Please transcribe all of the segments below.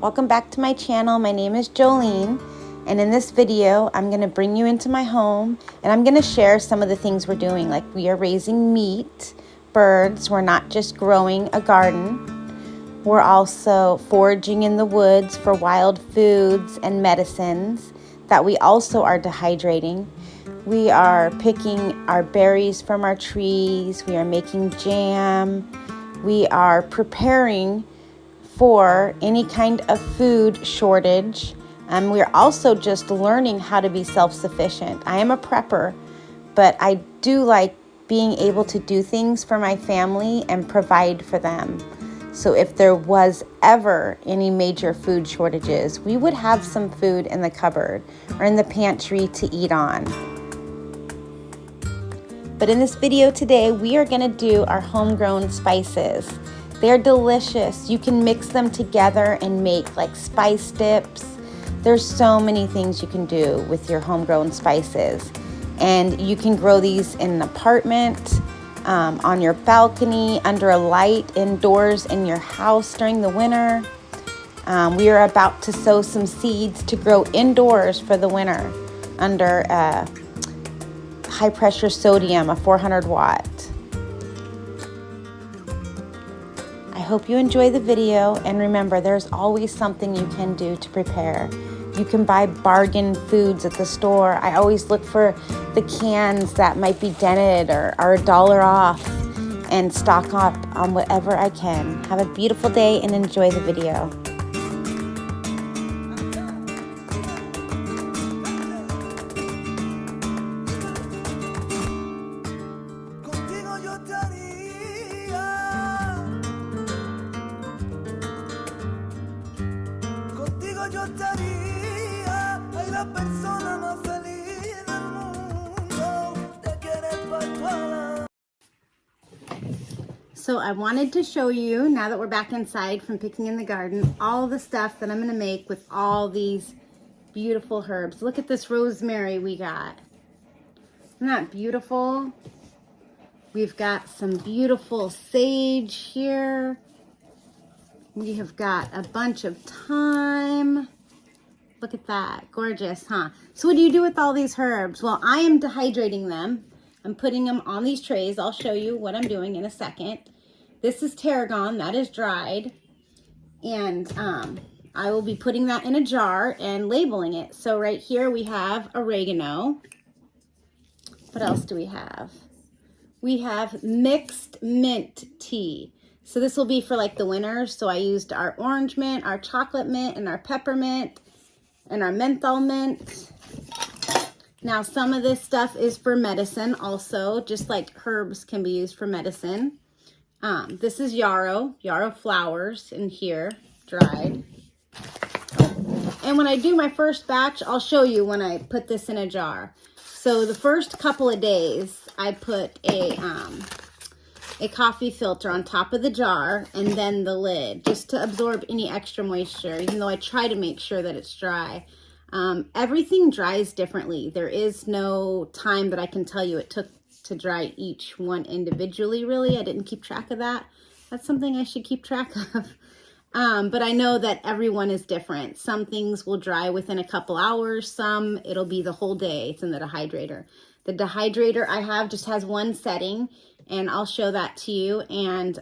Welcome back to my channel. My name is Jolene, and in this video I'm going to bring you into my home and I'm going to share some of the things we're doing. Like, we are raising meat, birds. We're not just growing a garden. We're also foraging in the woods for wild foods and medicines that we also are dehydrating. We are picking our berries from our trees. We are making jam. We are preparing for any kind of food shortage. We're also just learning how to be self-sufficient. I am a prepper, but I do like being able to do things for my family and provide for them. So if there was ever any major food shortages, we would have some food in the cupboard or in the pantry to eat on. But in this video today, we are going to do our homegrown spices. They're delicious. You can mix them together and make like spice dips. There's so many things you can do with your homegrown spices. And you can grow these in an apartment, on your balcony, under a light, indoors in your house during the winter. We are about to sow some seeds to grow indoors for the winter under high pressure sodium, a 400 watt. I hope you enjoy the video, and remember, there's always something you can do to prepare. You can buy bargain foods at the store. I always look for the cans that might be dented or are $1 off and stock up on whatever I can. Have a beautiful day and enjoy the video. So I wanted to show you, now that we're back inside from picking in the garden, all the stuff that I'm going to make with all these beautiful herbs. Look at this rosemary we got. Isn't that beautiful? We've got some beautiful sage here. We have got a bunch of thyme. Look at that. Gorgeous, huh? So what do you do with all these herbs? Well, I am dehydrating them. I'm putting them on these trays. I'll show you what I'm doing in a second. This is tarragon. That is dried. And I will be putting that in a jar and labeling it. So right here we have oregano. What else do we have? We have mixed mint tea. So this will be for like the winter. So I used our orange mint, our chocolate mint, and our peppermint, and our menthol mint. Now, some of this stuff is for medicine also, just like herbs can be used for medicine. This is yarrow flowers in here, dried. And when I do my first batch, I'll show you when I put this in a jar. So the first couple of days, I put a coffee filter on top of the jar and then the lid, just to absorb any extra moisture, even though I try to make sure that it's dry. Everything dries differently. There is no time that I can tell you it took to dry each one individually, really. I didn't keep track of that. That's something I should keep track of. But I know that everyone is different. Some things will dry within a couple hours. Some, it'll be the whole day. It's in the dehydrator. The dehydrator I have just has one setting, and I'll show that to you. And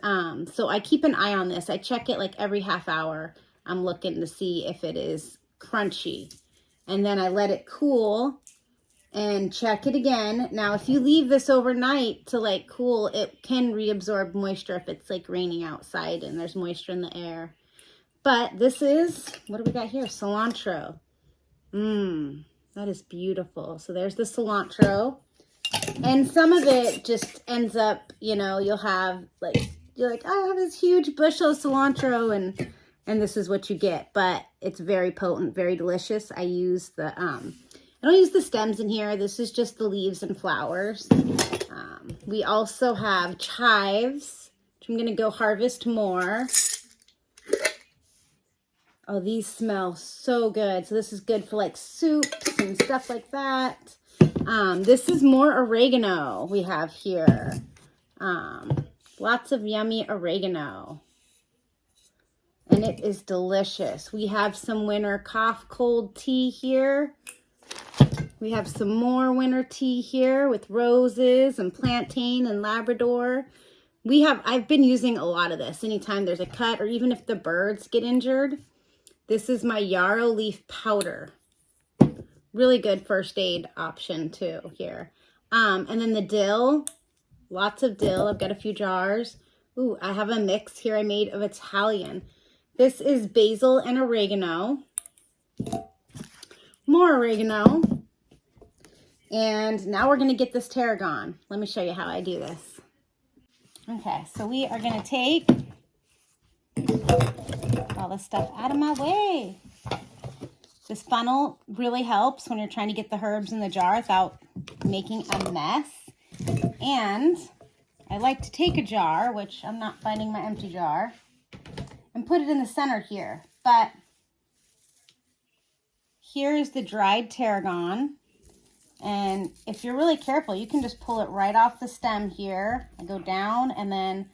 so I keep an eye on this. I check it like every half hour. I'm looking to see if it is crunchy. And then I let it cool and check it again. Now, if you leave this overnight to like cool, it can reabsorb moisture if it's like raining outside and there's moisture in the air. But this is, what do we got here? Cilantro. That is beautiful. So there's the cilantro. And some of it just ends up, you know, you'll have like, you're like, I have this huge bushel of cilantro, and this is what you get. But it's very potent, very delicious. I use the, I don't use the stems in here. This is just the leaves and flowers. We also have chives, which I'm going to go harvest more. Oh, these smell so good. So this is good for like soups and stuff like that. This is more oregano we have here. Lots of yummy oregano. and it is delicious. We have some winter cough cold tea here. We have some more winter tea here with roses and plantain and Labrador. I've been using a lot of this anytime there's a cut or even if the birds get injured. This is my Yarrow leaf powder. Really good first aid option too here. And then the dill, lots of dill. I've got a few jars. Ooh, I have a mix here I made of Italian. This is basil and oregano. More oregano. And now we're going to get this tarragon. Let me show you how I do this. Okay, so we are going to take all this stuff out of my way. This funnel really helps when you're trying to get the herbs in the jar without making a mess. And I like to take a jar, which I'm not finding my empty jar, and put it in the center here. But here is the dried tarragon. And if you're really careful, you can just pull it right off the stem here. I go down and then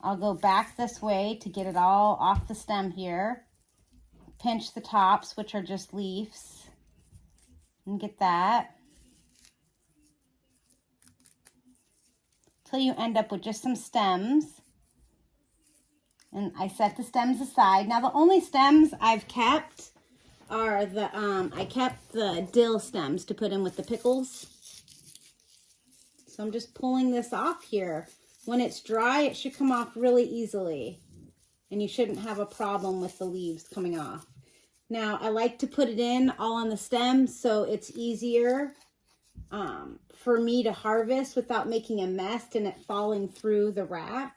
I'll go back this way to get it all off the stem here. Pinch the tops, which are just leaves, and get that. Till you end up with just some stems. And I set the stems aside. Now the only stems I've kept are I kept the dill stems to put in with the pickles. So I'm just pulling this off here. When it's dry, it should come off really easily. And you shouldn't have a problem with the leaves coming off. Now, I like to put it in all on the stem so it's easier for me to harvest without making a mess and it falling through the rack.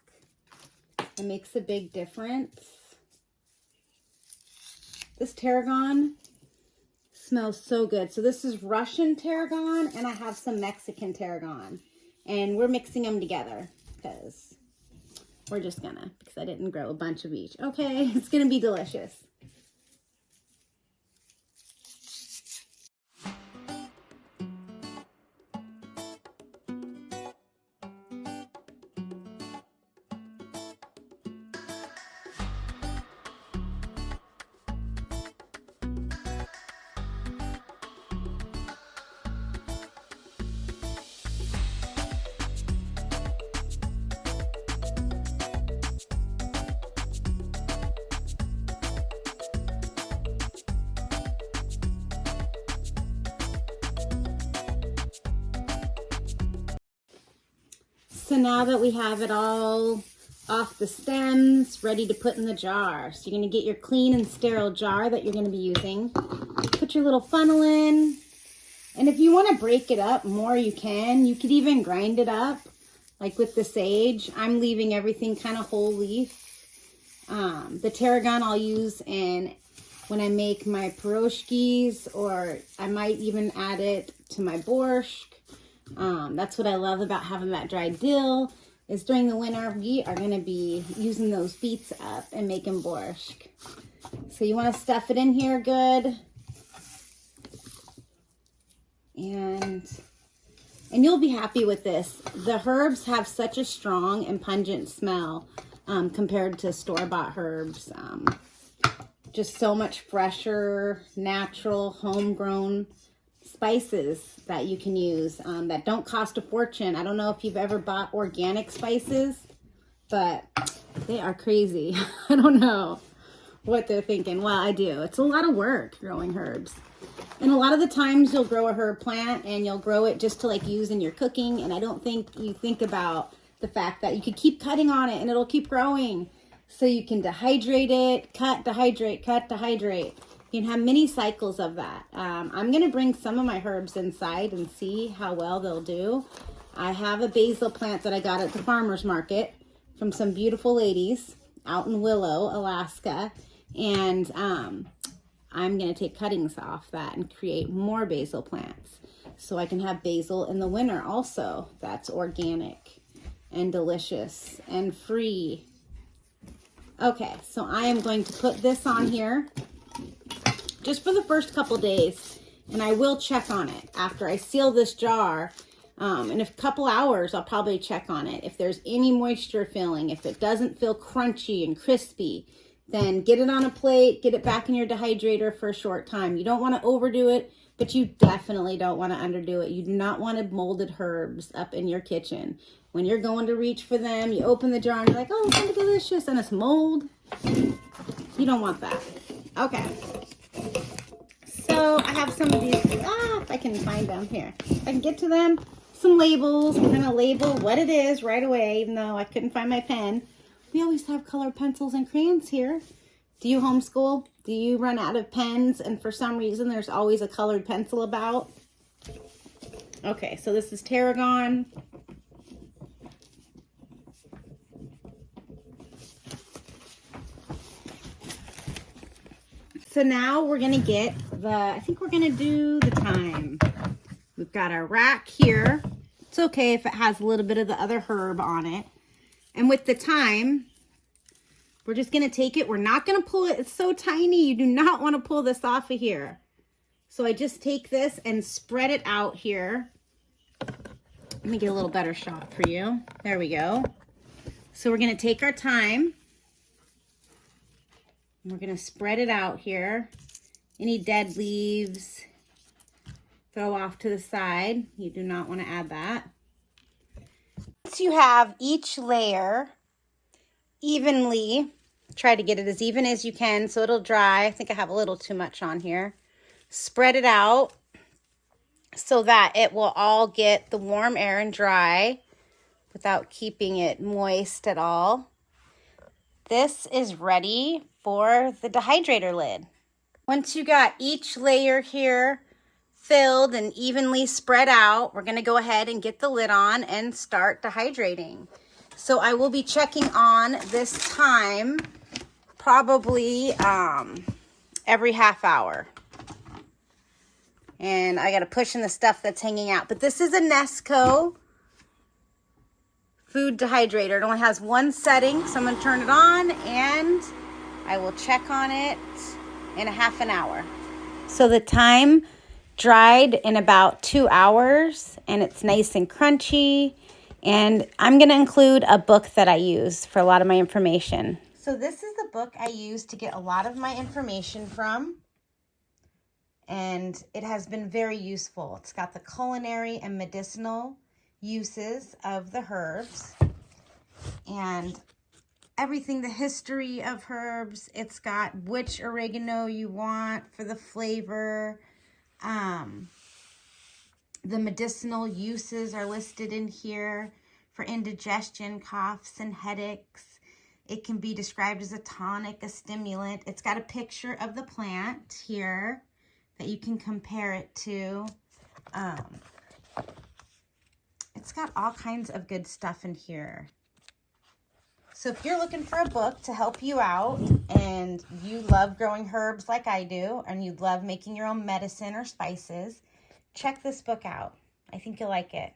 It makes a big difference. This tarragon smells so good. So this is Russian tarragon and I have some Mexican tarragon. And we're mixing them together because I didn't grow a bunch of each. Okay, it's gonna be delicious. So now that we have it all off the stems, ready to put in the jar. So you're going to get your clean and sterile jar that you're going to be using. Put your little funnel in. And if you want to break it up more, you can. You could even grind it up, like with the sage. I'm leaving everything kind of whole leaf. The tarragon I'll use when I make my pierogies, or I might even add it to my borscht. That's what I love about having that dried dill, is during the winter we are going to be using those beets up and making borscht. So you want to stuff it in here good, and you'll be happy with this. The herbs have such a strong and pungent smell compared to store-bought herbs. Just so much fresher, natural, homegrown spices that you can use that don't cost a fortune. I don't know if you've ever bought organic spices, but they are crazy. I don't know what they're thinking. Well, I do. It's a lot of work growing herbs. And a lot of the times you'll grow a herb plant and you'll grow it just to like use in your cooking. And I don't think you think about the fact that you could keep cutting on it and it'll keep growing. So you can dehydrate it, cut, dehydrate, cut, dehydrate. You can have many cycles of that. I'm going to bring some of my herbs inside and see how well they'll do. I have a basil plant that I got at the farmer's market from some beautiful ladies out in Willow, Alaska. And I'm going to take cuttings off that and create more basil plants. So I can have basil in the winter also. That's organic and delicious and free. Okay, so I am going to put this on here just for the first couple days, and I will check on it after I seal this jar. In a couple hours, I'll probably check on it. If there's any moisture filling, if it doesn't feel crunchy and crispy, then get it on a plate, get it back in your dehydrator for a short time. You don't want to overdo it, but you definitely don't want to underdo it. You do not want molded herbs up in your kitchen. When you're going to reach for them, you open the jar and you're like, oh, it's kind of delicious, and it's mold. You don't want that. Okay. So I have some of these, if I can find them here. If I can get to them, some labels. We're going to label what it is right away, even though I couldn't find my pen. We always have colored pencils and crayons here. Do you homeschool? Do you run out of pens and for some reason there's always a colored pencil about? Okay, so this is tarragon. So now we're gonna get I think we're gonna do the thyme. We've got our rack here. It's okay if it has a little bit of the other herb on it. And with the thyme, we're just gonna take it. We're not gonna pull it. It's so tiny. You do not wanna pull this off of here. So I just take this and spread it out here. Let me get a little better shot for you. There we go. So we're gonna take our thyme. We're going to spread it out here. Any dead leaves, throw off to the side. You do not want to add that. Once you have each layer evenly, try to get it as even as you can so it'll dry. I think I have a little too much on here. Spread it out so that it will all get the warm air and dry without keeping it moist at all. This is ready for the dehydrator lid. Once you got each layer here filled and evenly spread out, we're going to go ahead and get the lid on and start dehydrating. So I will be checking on this thyme probably every half hour. And I got to push in the stuff that's hanging out. But this is a Nesco food dehydrator. It only has one setting, so I'm going to turn it on and I will check on it in a half an hour. So the thyme dried in about 2 hours and it's nice and crunchy. And I'm going to include a book that I use for a lot of my information. So this is the book I use to get a lot of my information from. And it has been very useful. It's got the culinary and medicinal uses of the herbs and everything, the history of herbs. It's got which oregano you want for the flavor. The medicinal uses are listed in here for indigestion, coughs, and headaches. It can be described as a tonic, a stimulant. It's got a picture of the plant here that you can compare it to. It's got all kinds of good stuff in here. So if you're looking for a book to help you out and you love growing herbs like I do and you love making your own medicine or spices, check this book out. I think you'll like it.